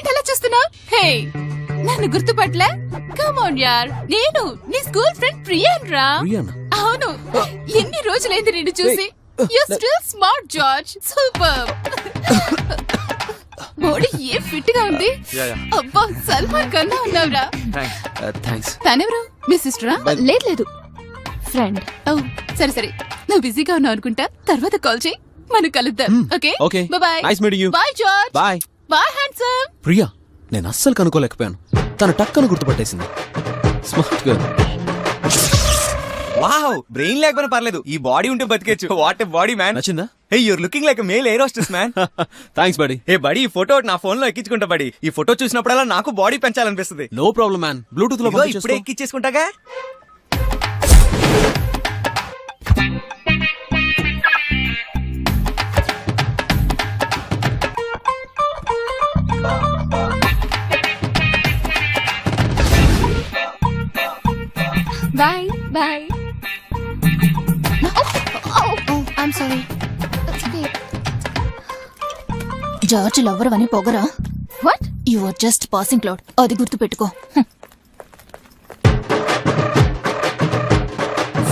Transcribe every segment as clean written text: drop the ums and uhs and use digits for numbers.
ఎలా చూస్తున్నా? హే, నన్ను గుర్తుపట్లే? కమ్ ఆన్ యార్, నేను నీ స్కూల్ ఫ్రెండ్ ప్రియాన్ రా. అవును, ఎన్ని రోజులైంది నిన్ను చూసి. You still smart George, super. Body A fit గా ఉంది. అబ్బా, సల్మాన్ కన్నా ఉన్నావురా. థాంక్స్. తనెవరు? మీ సిస్టరా? లేదు, ఫ్రెండ్. ఓ సరే సరే, నువ్వు బిజీగా ఉన్నావు అనుకుంటా. తర్వాత కాల్ చేయి, మనం కలుద్దాం. Okay okay, bye. Nice meeting you. Bye George. Bye bye handsome. Priya, నేను అస్సలు కనుక్కోలేకపోయాను. తన టక్కను గుర్తుపట్టేసింది. Smart girl. వావ్, బ్రెయిన్ లేకపోయినా పర్లేదు, ఈ బాడీ ఉంటే బతికేచ్చు. What a body man. నచ్చిందా? Hey, you're looking like male air hostess man. Thanks buddy. Hey buddy, ఈ ఫోటో నా ఫోన్ లో ఎక్కించుకుంటా బడీ. ఈ ఫోటో చూసినప్పుడల్లా నాకు బాడీ పెంచాలనిపిస్తుంది. నో ప్రాబ్లం మ్యాన్, బ్లూటూత్ లో ఇదిగో ఇప్పుడే ఎక్కించేసుకుంటాగా. Bye. Bye. Oh, I'm sorry. It's okay. George lover అని పొగరా? What? You are just passing cloud. అది గుర్తు పెట్టుకో.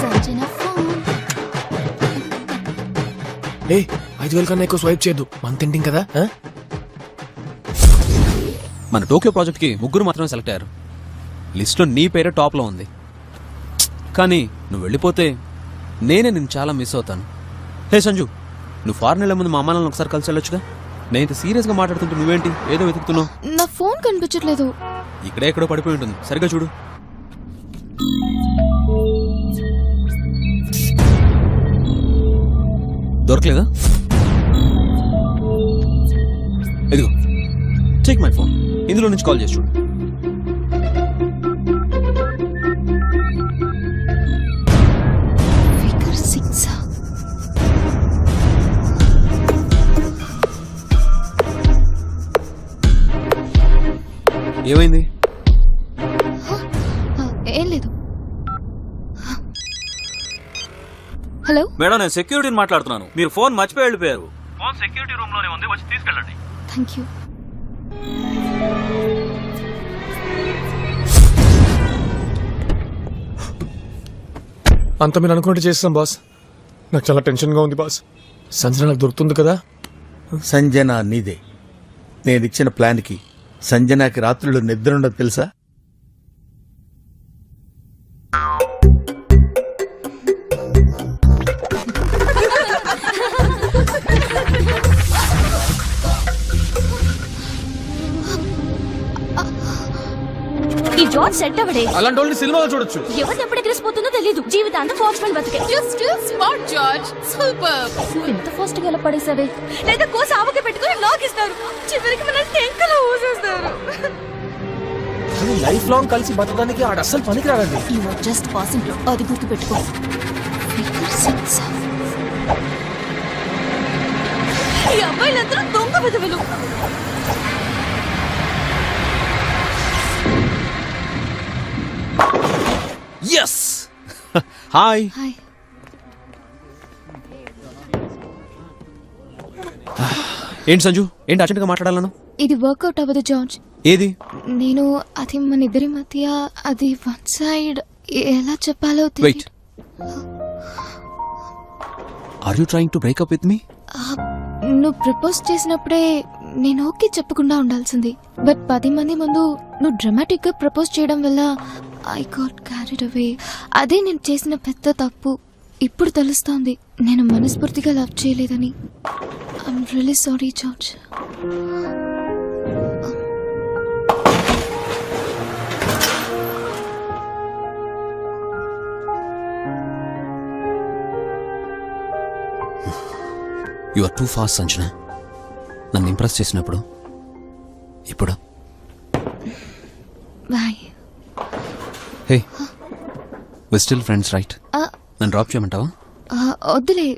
సంజన ఫోన్. ఏ 5,000 కన్నా ఎక్కువ స్వైప్ చేయొద్దు, మన తింటింగ్ కదా. మన టోక్యో ప్రాజెక్ట్ కి ముగ్గురు మాత్రమే సెలెక్ట్ అయ్యారు. లిస్ట్ లో నీ పేరే టాప్ లో ఉంది. కానీ నువ్వు వెళ్ళిపోతే నేనే నిన్ను చాలా మిస్ అవుతాను. హే సంజు, నువ్వు ఫారెన్ వెళ్ళే ముందు మా అమ్మ నాన్నలను ఒకసారి కలిసి వెళ్ళొచ్చుగా. నేను ఇంత సీరియస్ గా మాట్లాడుతుంటే నువ్వేంటి ఏదో వెతుకుతున్నావు? నా ఫోన్ కనిపించట్లేదు. ఇక్కడే ఎక్కడో పడిపోయి ఉంటుంది, సరిగ్గా చూడు. దొరకలేదా? ఇదిగో, టేక్ మై ఫోన్, ఇందులో నుంచి కాల్ చేసి చూడు. ఏమైంది? ఏం లేదు. హలో మేడం, నేను సెక్యూరిటీని మాట్లాడుతున్నాను. మీరు ఫోన్ మర్చిపోయి వెళ్ళిపోయారు. ఫోన్ సెక్యూరిటీ రూమ్ లోనే ఉంది, వచ్చి తీసుకెళ్ళండి. Thank you. అంత మీరు అనుకున్నట్టు చేస్తాం బాస్. నాకు చాలా టెన్షన్గా ఉంది బాస్. సంజన నాకు దొరుకుతుంది కదా? సంజన నీదే. నేను ఇచ్చిన ప్లాన్కి సంజనాకి రాత్రులు నిద్ర ఉండదు తెలుసా? ఈ జార్జ్ సెట్ అవడే. అలాంటి వాళ్ళని సినిమాలో చూడొచ్చు. ఎవరు ఎప్పుడు ఎగిరిసిపోతుందో తెలియదు. జీవితాంతం వాచ్మెన్ బతికే. You still smart, George. Super. ఇంత ఫాస్ట్ గా ఎలా పడేసావే? లేదా కోస ఆవకి పెట్టుకుని లాగిస్తారు, చివరికి మన టెంకలో ఊసేస్తారు. లైఫ్ లాంగ్ కలిసి బతకడానికి ఆడ అస్సలు పనికి రాదండి. You are just passing cloud. అది గుర్తు పెట్టుకో. ఈ అబ్బాయిలందరూ దొంగ విధవులు. ఎస్. హాయ్. హాయ్. ఏంటి సంజు, ఏంటి అర్జెంట్ గా మాట్లాడాలను? ఇది వర్కౌట్ అవ్వదు జార్జ్. ఏది? నేను అది మన ఇద్దరి మధ్య అది వన్ సైడ్. ఎలా చెప్పాలో wait, are you trying to break up with me? నువ్వు ప్రపోజ్ చేసినప్పుడే నేను ఓకే చెప్పకుండా ఉండాల్సింది. బట్ 10 మంది ముందు నువ్వు డ్రామాటిక్ గా ప్రపోజ్ చేయడం వల్ల ఐ గాట్ క్యారీడ్ అవే. అదే నేను చేసిన పెద్ద తప్పు. ఇప్పుడు తెలుస్తోంది నేను మనస్ఫూర్తిగా లవ్ చేయలేదని. I'm really sorry George. You are too fast Sanjana. నన్ను ఇంప్రెస్ చేసినప్పుడు, ఇప్పుడు. Bye. Hey, we still friends right? నన్ను డ్రాప్ చేయమంటావా? వద్దులే,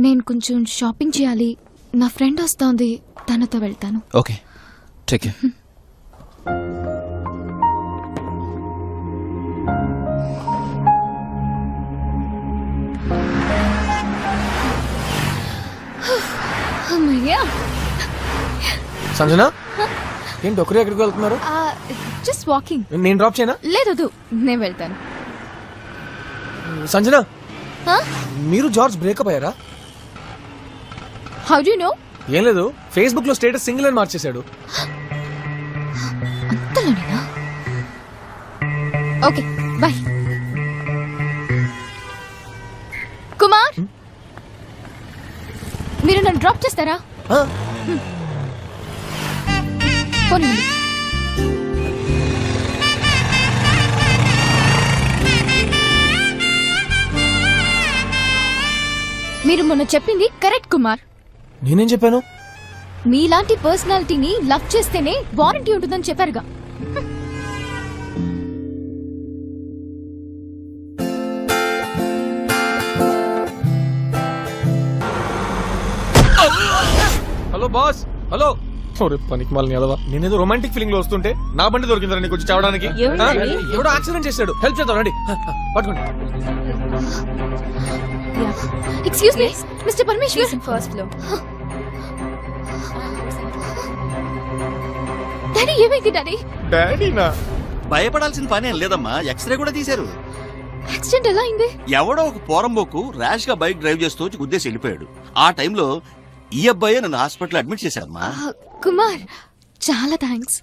నేను కొంచెం షాపింగ్ చేయాలి. నా ఫ్రెండ్ వస్తోంది, తనతో వెళ్తాను. Okay, take care. అమ్మయ్యా. సంజన ఏంటి ఒకరే ఎక్కడికి వెళ్తున్నారు? Just walking. నేను డ్రాప్ చేయనా? లేదు నేను వెళ్తాను. సంజన, Huh? మీరు జార్జ్ బ్రేకప్ అయ్యారా? How do you know? ఏం లేదు, ఫేస్బుక్ లో స్టేటస్ సింగిల్ అని మార్చేశాడు. అంతలోనేనా? Okay by. కుమార్, మీరు నన్ను డ్రాప్ చేస్తారా? ఆ, పోనండి. మీరు మొన్న చెప్పింది కరెక్ట్ కుమార్. నేనేం చెప్పాను? మీలాంటి పర్సనాలిటీని లవ్ చేస్తేనే వారంటీ ఉంటుందని చెప్పారుగా. Hello boss, hello. పనికి మళ్ళీ ఎదవా, నేనేదో రొమాంటిక్ ఫీలింగ్ లో వస్తుంటే నా బండి దొరికిందా నీకు వచ్చి చావడానికి? ఏమైంది? ఆ, ఎవడో యాక్సిడెంట్ చేశాడు, హెల్ప్ చేద్దాం రండి. పట్టుకోండి. Excuse me mister Parameshwar. First floor. Daddy ఏమైంది డాడీ? డాడీనా? భయపడాల్సిన పని ఏం లేదమ్మా, ఎక్స్రే కూడా తీశారు. యాక్సిడెంట్ ఎలా అయింది? ఎవడో ఒక పోరంబోకు ర్యాష్ గా బైక్ డ్రైవ్ చేస్తూ వచ్చి గుద్దేసి వెళ్ళిపోయాడు. ఆ టైంలో ఈ అబ్బాయి నన్ను హాస్పిటల్ అడ్మిట్ చేశారమ్మా. కుమార్ చాలా థ్యాంక్స్.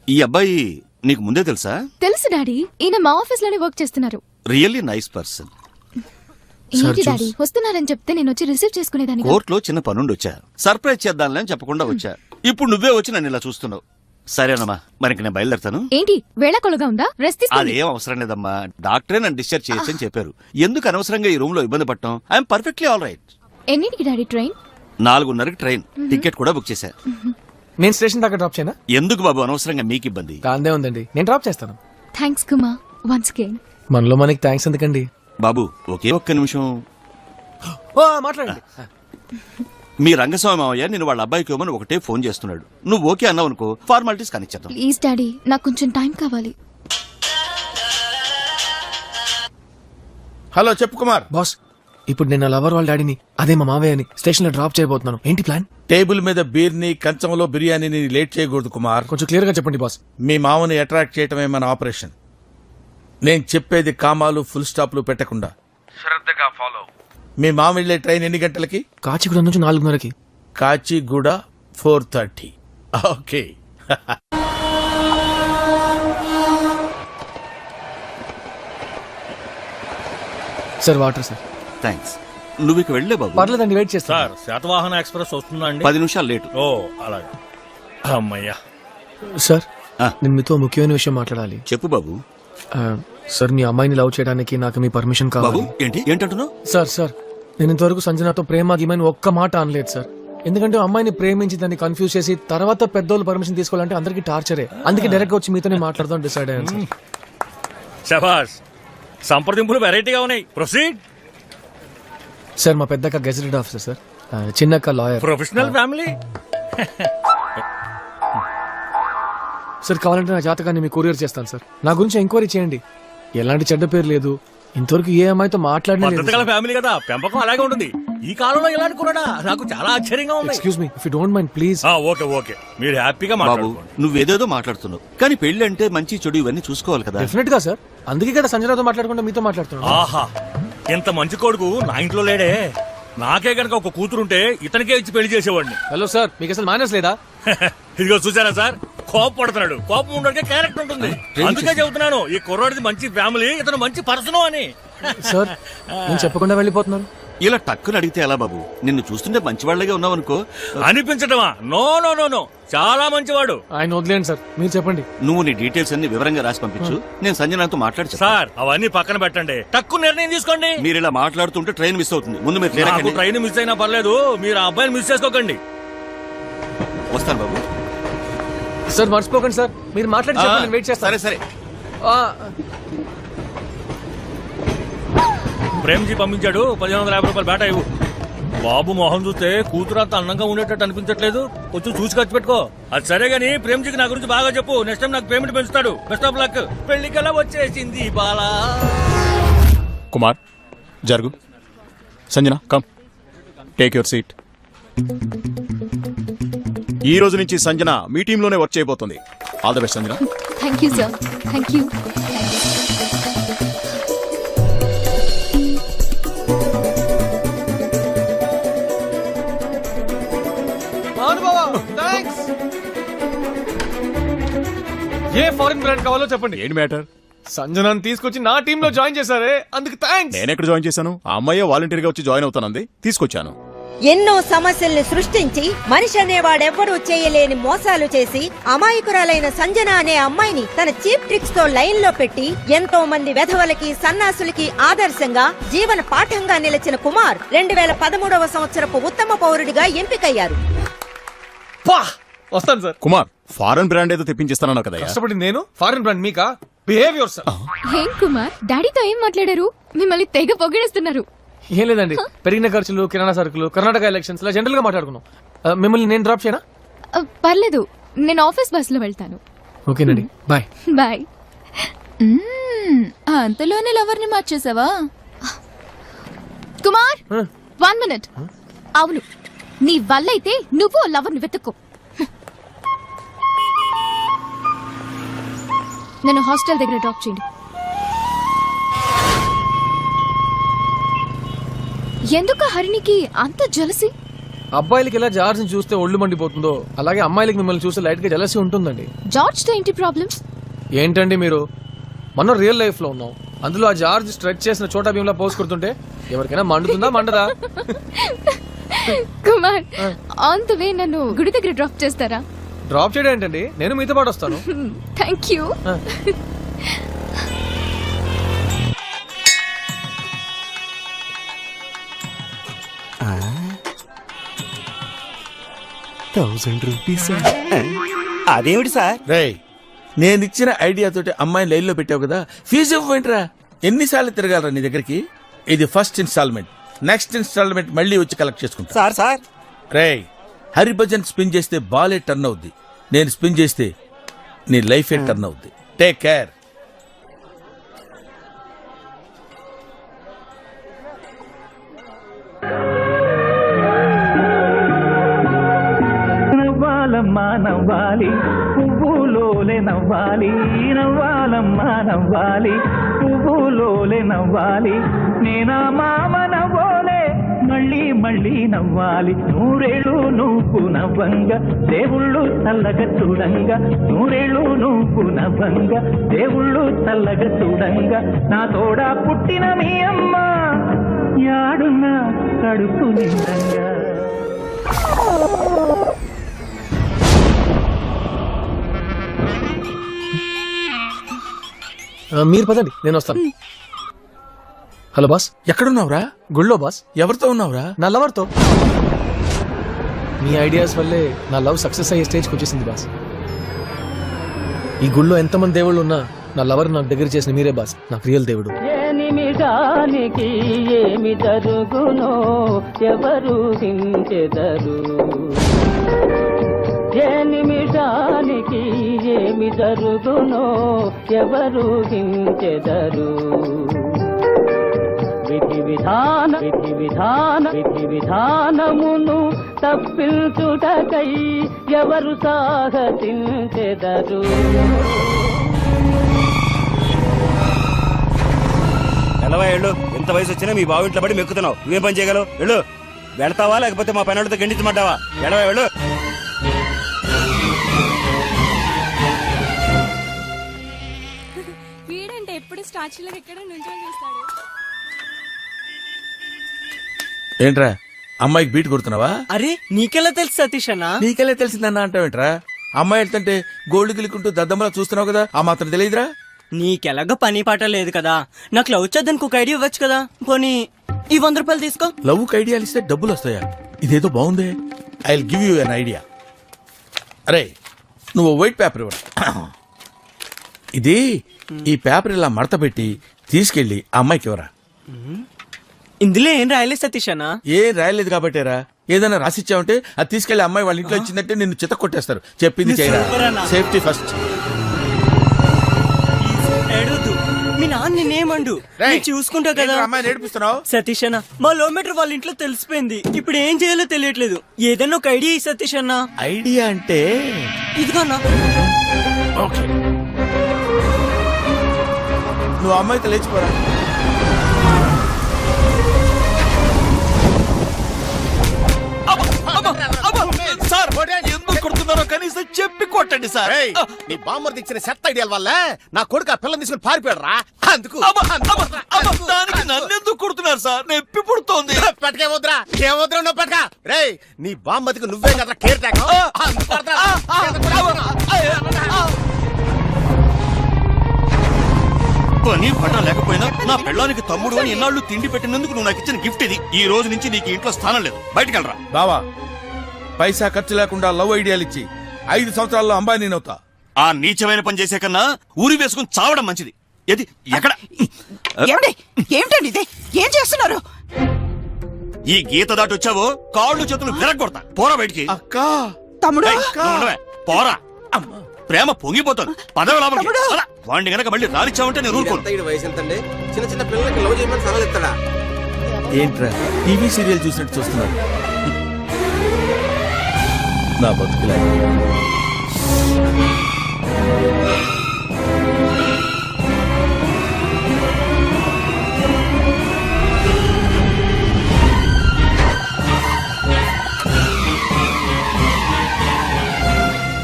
ఈ అబ్బాయి నీకు ముందే తెలుసా? తెలుసు డాడీ, ఈయన మా ఆఫీస్ లోనే వర్క్ చేస్తున్నారు. Really nice person. ఏంటి డాడీ వస్తున్నారని చెప్తే నేను వచ్చి రిసీవ్ చేసుకునేదాన్ని. కోర్టులో చిన్న పనుండి వచ్చా, సర్ప్రైజ్ చేద్దాంలే అని చెప్పకుండా వచ్చా. ఇప్పుడు నువ్వే వచ్చి నన్ను ఇలా చూస్తున్నావు. సరేనమ్మా, మరి ఇంక నేను బయలుదేరుతాను. ఏంటి వేళాకొలగా ఉందా? రెస్ట్ తీసుకోండి. అదేం అవసరం లేదమ్మా, డాక్టరే నన్ను డిశ్చార్జ్ చేయొచ్చని చెప్పారు. ఎందుకు అనవసరంగా ఈ రూమ్ లో ఇబ్బంది పడటం? I'm perfectly all right. ఎన్నింటికి డాడీ ట్రైన్? 4:30కి ట్రైన్ టికెట్ కూడా బుక్ చేశా. నేను స్టేషన్ దాకా డ్రాప్ చేయనా? ఎందుకు బాబు అనవసరంగా మీకు ఇబ్బంది? దాందే ఉందండి, నేను డ్రాప్ చేస్తాను. Thanks Kumar once again. మనలో మనకి థ్యాంక్స్ ఎందుకండి? బాబు ఒకే ఒక్క నిమిషం. మాట్లాడండి. మీ రంగస్వామి మావయ్య నేను వాళ్ళ అబ్బాయికి ఇవ్వమని ఒకటే ఫోన్ చేస్తున్నాడు. నువ్వు ఓకే అన్నావు అనుకో, ఫార్మాలిటీస్ కానిచ్చేద్దాం. ప్లీజ్ డాడీ నాకు కొంచెం టైం కావాలి. హలో చెప్పు కుమార్. బాస్, ఇప్పుడు నేను లవర్ వాళ్ళ డాడీని, అదే మా మావయ్యని స్టేషన్ లో డ్రాప్ చేయబోతున్నాను. ఏంటి ప్లాన్? టేబుల్ మీద బీర్ని, కంచంలో బిర్యానీని లేట్ చేయకూడదు కుమార్. కొంచెం క్లియర్ గా చెప్పండి బాస్. మీ మామని అట్రాక్ట్ చేయటమే మన ఆపరేషన్. నేను చెప్పేది కామాలు ఫుల్ స్టాప్లు పెట్టకుండా శ్రద్ధగా ఫాలో. మీ మామ వెళ్ళే ట్రైన్ ఎన్ని గంటలకి? కాచిగూడ నుంచి 4:30కి. Kacheguda 4:30. Okay. Sir water sir. Thanks. నువ్వు ఇక వెళ్ళే బాబు. పర్లేదండి, వెయిట్ చేస్తా. సార్ శాతవాహన ఎక్స్ప్రెస్ వస్తుందా అండి? 10 నిమిషాలు లేటు. ఓ అలాగే. అమ్మయ్యా. సార్ ఆ. నేను మీతో ముఖ్యమైన విషయం మాట్లాడాలి. చెప్పు బాబు. ఆ, సార్ మీ అమ్మాయిని లవ్ చేయడానికి నాకు మీ పర్మిషన్ బాబు కావాలి. ఏంటి ఏంటంటున్నావు? సార్ నేను ఇంతవరకు సంజనాతో ప్రేమ గీమని ఒక్క మాట అనలేదు సార్. ఎందుకంటే అమ్మాయిని ప్రేమించి దాన్ని కన్ఫ్యూజ్ చేసి తర్వాత పెద్దోళ్ళు పర్మిషన్ తీసుకోవాలంటే అందరికీ టార్చరే. అందుకే డైరెక్ట్ గా వచ్చి మీతోనే మాట్లాడదాం డిసైడ్ అయ్యాను సార్. శబాష్, సంప్రదింపులు వెరైటీగా ఉన్నాయి. ప్రొసీడ్. సార్ మా పెద్దక్క గెజెటెడ్ ఆఫీసర్ సార్, చిన్నక్క లాయర్. Professional family. సార్ కావాలంటే నా జాతకాన్ని మీకు కొరియర్ చేస్తాను సార్. నా గురించి ఎంక్వైరీ చేయండి. ఎలాంటి చెడ్డ పేరు లేదు, ఇంతవరకు ఏ అమ్మాయితో మాట్లాడినా లేదు. పద్ధతి గల ఫ్యామిలీ కదా, పెంపకం అలాగే ఉంటుంది. ఈ కాలంలో ఇలాంటి కూడా నాకు చాలా ఆశ్చర్యంగా ఉంది. Excuse me if you don't mind please. Okay okay, మీరు హ్యాపీగా బాబు మాట్లాడుకోండి. నువ్వేదేదో మాట్లాడుతున్నావు, కానీ పెళ్లి అంటే మంచి చెడు ఇవన్నీ చూసుకోవాలి కదా. డెఫినెట్ గా సార్, అందుకే కదా సంజనాతో మాట్లాడకుండా మీతో మాట్లాడుతున్నాను. ఆహా, ఇంత మంచి కొడుకు నా ఇంట్లో లేడే. నాకే గనక ఒక కూతురుంటే ఇతనికే ఇచ్చి పెళ్లి చేసేవాడిని. హలో సార్, మీకు అసలు మేనర్స్ లేదా? ఇదిగో చూసారా సార్, కోపం పడుతున్నాడు. కోపం ఉండడానికి క్యారెక్టర్ ఉంటుంది. అందుకే చెబుతున్నాను, ఈ కుర్రాడిది మంచి ఫ్యామిలీ, ఇతను మంచి పర్సన్ అని. సార్ నేను చెప్పకుండా వెళ్ళిపోతున్నాను. ఇలా టక్కుని అడిగితే ఎలా బాబు? నిన్ను చూస్తుంటే మంచివాళ్లగా ఉన్నావనుకో. అనిపించటమా? నో నో నో నో, చాలా మంచివాడు. ఆయన వదిలేండి సార్, మీరు చెప్పండి. నువ్వు నీ డీటెయిల్స్ అన్ని వివరంగా రాసి పంపించు, నేను సంజనాతో మాట్లాడి సార్ అవన్నీ పక్కన పెట్టండి, తక్కువ నిర్ణయం తీసుకోండి. మీరు ఇలా మాట్లాడుతుంటే ట్రైన్ మిస్ అవుతుంది. ముందు మీరు ట్రైన్ నాకు ఎక్కండి. ట్రైన్ మిస్ అయినా పర్లేదు, మీరు ఆ అబ్బాయిని మిస్ చేసుకోకండి. వస్తాను బాబు. సార్ మర్చిపోకండి సార్, మీరు మాట్లాడి చెప్పండి, నేను వెయిట్ చేస్తాను. సరే సరే. ప్రేమ్జీ పంపించాడు, 1550 రూపాయలు బేటా ఇవ్వు. బాబు మొహం చూస్తే కూతురు అంత అందంగా ఉండేటట్టు అనిపించట్లేదు. కొంచెం చూసి ఖర్చు పెట్టుకో. అది సరే గానీ ప్రేమ్జీకి నా గురించి బాగా చెప్పు. నెక్స్ట్ టైం నాకు పేమెంట్ పెంచుతాడు. Best of luck. పెళ్లికల్లా వచ్చేసింది బాలా. కుమార్ జరుగు. Sanjana come, take your seat. ఈ రోజు నుంచి సంజన మీ టీంలోనే వర్క్ చేయబోతుంది. All the best Sanjana. Thank you sir, thank you. ఏ ఫారిన్ బ్రాండ్ కావాలో చెప్పండి. ఏంటి మ్యాటర్? సంజనాన్ని తీసుకొచ్చి నా టీమ్ లో జాయిన్ చేశారే, అందుకు థ్యాంక్స్. నేను ఎక్కడ జాయిన్ చేశాను? ఆ అమ్మాయి వాలంటీర్ గా వచ్చి జాయిన్ అవుతానంది, తీసుకొచ్చాను. ఎన్నో సమస్యల్ని సృష్టించి మనిషి అనేవాడెవ్వడూ చేయలేని మోసాలు చేసి అమాయకురాలైన సంజన అనే అమ్మాయిని తన చీప్ ట్రిక్స్ తో లైన్ లో పెట్టి ఎంతో మంది వెధవలకి సన్నాసులకి ఆదర్శంగా జీవన పాఠంగా నిలిచిన కుమార్ 2013వ సంవత్సరపు ఉత్తమ పౌరుడిగా ఎంపికయ్యారు. వస్తాను సార్. కుమార్, ఫారెన్ బ్రాండ్ ఏదో తెప్పించిస్తానన్నా కదా. కష్టపడి నేను ఫారిన్ బ్రాండ్ మీకా? Behaviour sir. ఏం కుమార్, డాడీతో ఏం మాట్లాడారు? మిమ్మల్ని తెగ పొగిడేస్తున్నారు. ఏం లేదండి, పెరిగిన ఖర్చులు, కిరాణా సరుకులు, కర్ణాటక ఎలక్షన్స్ ఇలా జనరల్ గా మాట్లాడుకున్నాం. మిమ్మల్ని నేను డ్రాప్ చేయనా? పర్లేదు, నేను ఆఫీస్ బస్ లో వెళ్తాను. ఓకేనండి, బాయ్. బాయ్. అంతలోనే లవర్ని మార్చేసావా? కుమార్, 1 minute. అవును, నీ వల్లైతే నువ్వు లవర్ని వెతుక్కో. నన్ను హాస్టల్ దగ్గర డ్రాప్ చేయండి. ఎందుకు హరినికి అంత జలసి? అబ్బాయిలకి ఎలా జార్జ్ ని చూస్తే ఒళ్ళు మండిపోతుందో అలాగే అమ్మాయిలకి మిమ్మల్ని చూస్తే లైట్ గా జలసి ఉంటుందండి. జార్జ్ తో ఏంటి ప్రాబ్లం? ఏంటండి మీరు, మనం రియల్ లైఫ్ లో ఉన్నాం, అందులో ఆ జార్జ్ స్ట్రెచ్ చేసిన చోటా భీమ్లా పోస్ కొడుతుంటే ఎవరికైనా మండుతుందా మండదా? కుమార్, ఆన్ ద వే నన్ను గుడి దగ్గర డ్రాప్ చేస్తారా? డ్రాప్ చేయడం ఏంటండి, నేను మీతో పాటు వస్తాను. Thank you. అదేమిటి సార్? రేయ్, నేను ఇచ్చిన ఐడియా తోటి అమ్మాయిని లైన్ లో పెట్టావు కదా, ఫీజు ఇవ్వమంటరా? ఎన్నిసార్లు తిరగాలరా నీ దగ్గరికి? ఇది ఫస్ట్ ఇన్స్టాల్మెంట్, నెక్స్ట్ ఇన్స్టాల్మెంట్ మళ్ళీ వచ్చి కలెక్ట్ చేసుకుంటా. సార్ రేయ్, హరిభజన్ స్పిన్ చేస్తే బాలే టర్న్ అవుద్ది, నేను స్పిన్ చేస్తే నీ లైఫ్ ఏ టర్న్ అవుద్ది. Take care. నవ్వాలమ్మా నవ్వాలి, పువ్వులోలే నవ్వాలి, నవ్వాలమ్మా నవ్వాలి, పువ్వులోలే నవ్వాలి, నేనా మామ నవ్వోలే మళ్ళీ మళ్ళీ నవ్వాలి. నూరేళ్ళు నువ్వు నవ్వంగా దేవుళ్ళు చల్లగా చూడంగా, నూరేళ్ళు నువ్వు నవ్వంగా దేవుళ్ళు చల్లగా చూడంగా, నా తోడా పుట్టిన మీ అమ్మ యాడున్నా కడుపు నిండంగా. మీరు పదండి, నేను వస్తాను. Hello boss. ఎక్కడున్నావురా? గుళ్ళో బాస్. ఎవరితో ఉన్నావురా? నా లవర్ తో. మీ ఐడియాస్ వల్లే నా లవ్ సక్సెస్ అయ్యే స్టేజ్కి వచ్చేసింది బాస్. ఈ గుళ్ళో ఎంతమంది దేవుళ్ళు ఉన్నా నా లవర్ నాకు దగ్గర చేసిన మీరే బాస్, నాకు రియల్ దేవుడు. ఏ నిమిషానికి ఏమి జరుగునో ఎవరు హించెదరు, ఏ నిమిషానికి ఏమి జరుగునో ఎవరు హించెదరు. విధి విధానమును తప్పించుటకై ఎవరు సాహసించెదరు. ఎలవా వెళ్ళు, ఎంత వయసు వచ్చినా మీ బావింట్లో పడి మెక్కుతున్నావు, నువ్వేం పని చేయగలవు? వెళ్ళు. వెళ్తావా లేకపోతే మా పనులతో గండించమంటావా? ఎడవా వెళ్ళు. వీడంటే ఎప్పుడు స్టాచ్యూలో ఎక్కడ నుంచొని చూస్తాడు. ఏంట్రా అమ్మాయికి బీట్ కొడుతున్నావా? అరే నీకెలా తెలుసు సతీష్ అన్న? నీకెలా తెలిసిందన్నా అంటావేంట్రా? అమ్మాయి వెళ్తుంటే గోల్డ్ గిలుకుంటూ దద్దమ్మలా చూస్తున్నావు కదా, ఆ మాత్రం తెలియదురా? నీకెలాగో పని పాట లేదు కదా, నాకు లవ్ చేద్దానికి ఒక ఐడియా ఇవ్వచ్చు కదా. పోనీ ఈ 100 రూపాయలు తీసుకో. లవ్ కి ఐడియాలు ఇస్తే డబ్బులు వస్తాయా? ఇదేదో బాగుందే. I will give you an idea. అరే నువ్వు వైట్ పేపర్ ఇవ్వడు. ఇది ఈ పేపర్ ఇలా మడత పెట్టి తీసుకెళ్లి ఆ అమ్మాయికి ఇవ్వరా. ఇందులో ఏం రాయలేదు సతీష్ అన్న. ఏం రాయలేదు కాబట్టేరా, ఏదైనా రాసిచ్చావంటే అది తీసుకెళ్లి అమ్మాయి వాళ్ళ ఇంట్లో ఇచ్చిందంటే నిన్ను చిత్త కొట్టేస్తారు. చెప్పింది చేయరా. Safety first. ఏడవద్దు. మీ నాన్న నిన్నేమండు నేను చూసుకుంటా కదా. అమ్మాయి నేర్పిస్తున్నావు. సతీష్ అన్న, మా లో మీటర్ వాళ్ళ ఇంట్లో తెలిసిపోయింది. ఇప్పుడు ఏం చేయాలో తెలియట్లేదు. ఏదైనా ఒక ఐడియా సతీష్ అన్న. ఐడియా అంటే ఇదిగో అన్న. ఓకే, నువ్వు అమ్మాయితో లేచిపోరా. సార్ ఎందుకు కొడుతున్నారో కనీసం చెప్పి కొట్టండి సార్. నీ బామ్మర్ది ఇచ్చిన సెట్ ఐడియాల వల్ల నా కొడుకు ఆ పిల్లని తీసుకుని పారిపోయాడు రా. అందుకు దానికి నన్నెందుకు కొడుతున్నారు సార్? నొప్పి పుడుతోంది. పట్టుకేమొద్దురా, ఏమొద్దురా నువ్వు పట్టుక. రే నీ బామ్మర్దికి నువ్వే కదా కేర్ టేక్. పని పట్ట లేకపోయినా నా పెళ్ళానికి తమ్ముడు అని ఎన్నాళ్ళు తిండి పెట్టినందుకు నువ్వు నాకు ఇచ్చిన గిఫ్ట్ ఇది. ఈ రోజు నుంచి నీకు ఇంట్లో స్థానం లేదు, బయటకెళ్ళరా. బావా, పైసా ఖర్చు లేకుండా లవ్ ఐడియాలు ఇచ్చి 5 సంవత్సరాల్లో అంబానీ నేనవుతా. ఆ నీచమైన పని చేసే కన్నా ఊరి వేసుకుని చావడం మంచిది. ఏది ఎక్కడ? ఏమిటండి ఇది? ఏం చేస్తున్నారు? ఈ గీత దాటి వచ్చావో కాళ్ళు చేతులు విరగొడతా. పోరా బయటికి. అక్క, తమ్ముడు, ఏయ్, నువ్వు ఉండవే. పోరా. ప్రేమ పొంగిపోతాను. పదవి లోపలికి. అలా, వాడిని గనక మళ్ళీ రానిచ్చావంటే నేను ఊరుకోను. వయసు ఎంతండి? చిన్న చిన్న పిల్లలకి లవ్ చేయమని సలహాలు ఇస్తాడా? ఏంట్రా టీవీ సీరియల్ చూసినట్టు చూస్తున్నారు? నా బతుకులే.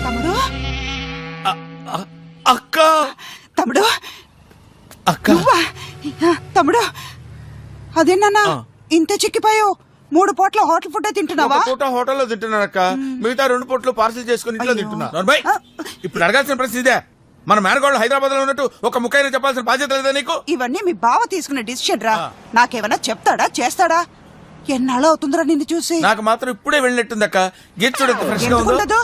తమ్ముడు, అక్క, తమ్ముడు, అక్క, తమ్ముడు, అదేనా ఇంత చిక్కిపోయావు? 3 పూట్ల హోటల్ ఫుడ్ తింటున్నావా? ఒక పూట హోటల్లో తింటున్నానక్క, మిగతా 2 పూటలు పార్సిల్ చేసుకుని ఇంట్లో తింటున్నా. నోర్మై, ఇప్పుడు అడగాల్సిన ప్రశ్న ఇదే. మన మేనగోళ్ళు హైదరాబాద్ లో ఉన్నట్టు ఒక ముక్కైనా చెప్పాల్సిన బాధ్యత లేదా నీకు? ఇవన్నీ మీ బావ తీసుకునే డిసిషన్ రా. నాకేమన్నా చెప్తాడా, చేస్తాడా? ఎన్నాళ్ళు అవుతుందిరా నిన్ను చూసి? నాకు మాత్రం ఇప్పుడే వెళ్ళినట్టుందక్క. గీత చూడ ఫ్రెష్ గా ఉందో. ఎందుకుండదు?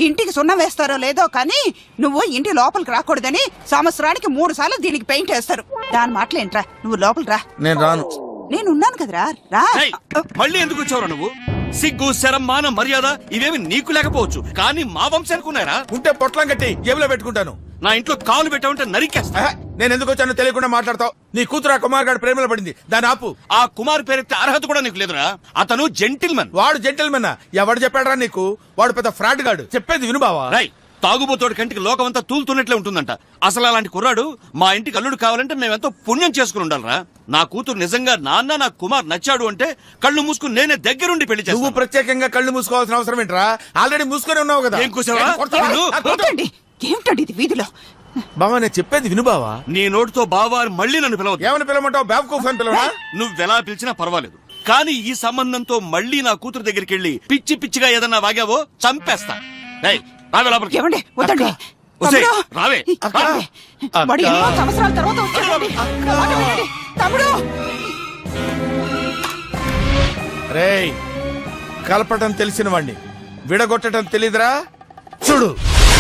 ఇంటికి సున్నం వేస్తారో లేదో కానీ నువ్వు ఇంటి లోపలికి రాకూడదని సంవత్సరానికి 3 సార్లు దీనికి పెయింట్ వేస్తారు. దాని మాటలేంట్రా, నువ్వు లోపలికి రా. నేను రాను. నేనున్నాను కదరా, రా. ఏయ్, మళ్ళీ ఎందుకు వచ్చావురా నువ్వు? సిగ్గు, శరం, మానం, మర్యాద ఇవేమి నీకు లేకపోవచ్చు, కానీ మా వంశానికి ఉన్నాయరా. ఉంటే పొట్లం కట్టి జేబులో పెట్టుకుంటాను. నా ఇంట్లో కాలు పెట్టావంటే నరికేస్తా. ఆహా, నేను ఎందుకు వచ్చానో తెలియకుండా మాట్లాడతావు. నీ కూతురు ఆ కుమార్ గారి ప్రేమలో పడింది, దాని ఆపు. ఆ కుమార్ పేరెత్తే అర్హత కూడా నీకు లేదురా. అతను జెంటిల్మన్. వాడు జెంటిల్మెన్. ఎవడు చెప్పాడరా నీకు? వాడు పెద్ద ఫ్రాడ్ గాడు. చెప్పేది విను బావా. రై, తాగుబోతోడి కంటికి లోకమంతా తూలుతున్నట్లే ఉంటుందంట. అసలు అలాంటి కుర్రాడు మా ఇంటికి అల్లుడు కావాలంటే మేమెంతో పుణ్యం చేసుకుని ఉండాలరా. నా కూతురు నిజంగా నాన్న నా కుమార్ నచ్చాడు అంటే కళ్ళు మూసుకుని నేనే దగ్గరుండి పెళ్లి నువ్వు చేస్తాను. ప్రత్యేకంగా కళ్ళు మూసుకోవాల్సిన అవసరం ఏంట్రా? ఆల్రెడీ మూసుకొని ఉన్నావు కదా. ఏం కూసావా? ఏంటండి ఏమిటండి ఇది వీధిలో? బావా, నేను చెప్పేది విను బావా. నీ నోటితో బావా మళ్ళీ నన్ను పిలవద్దు. ఏమని పిలవమంటావు? బ్యాబ్కూఫ్ అని పిలవనా? నువ్వెలా పిలిచినా పర్వాలేదు, కానీ ఈ సంబంధంతో మళ్ళీ నా కూతురు దగ్గరికి వెళ్ళి పిచ్చి పిచ్చిగా ఏదన్నా వాగావో చంపేస్తా. రేయ్, రావే లోపలికి. ఏమండి వద్దండి. ఒసేయ్, తమ్ముడు, రావే. అక్క, వాడు ఎన్నో సంవత్సరాల తర్వాత వచ్చాడండి. నా మాట వినండి. తమ్ముడు, రేయ్, కలపటం తెలిసిన వాణ్ణి విడగొట్టడం తెలీదురా. చూడు.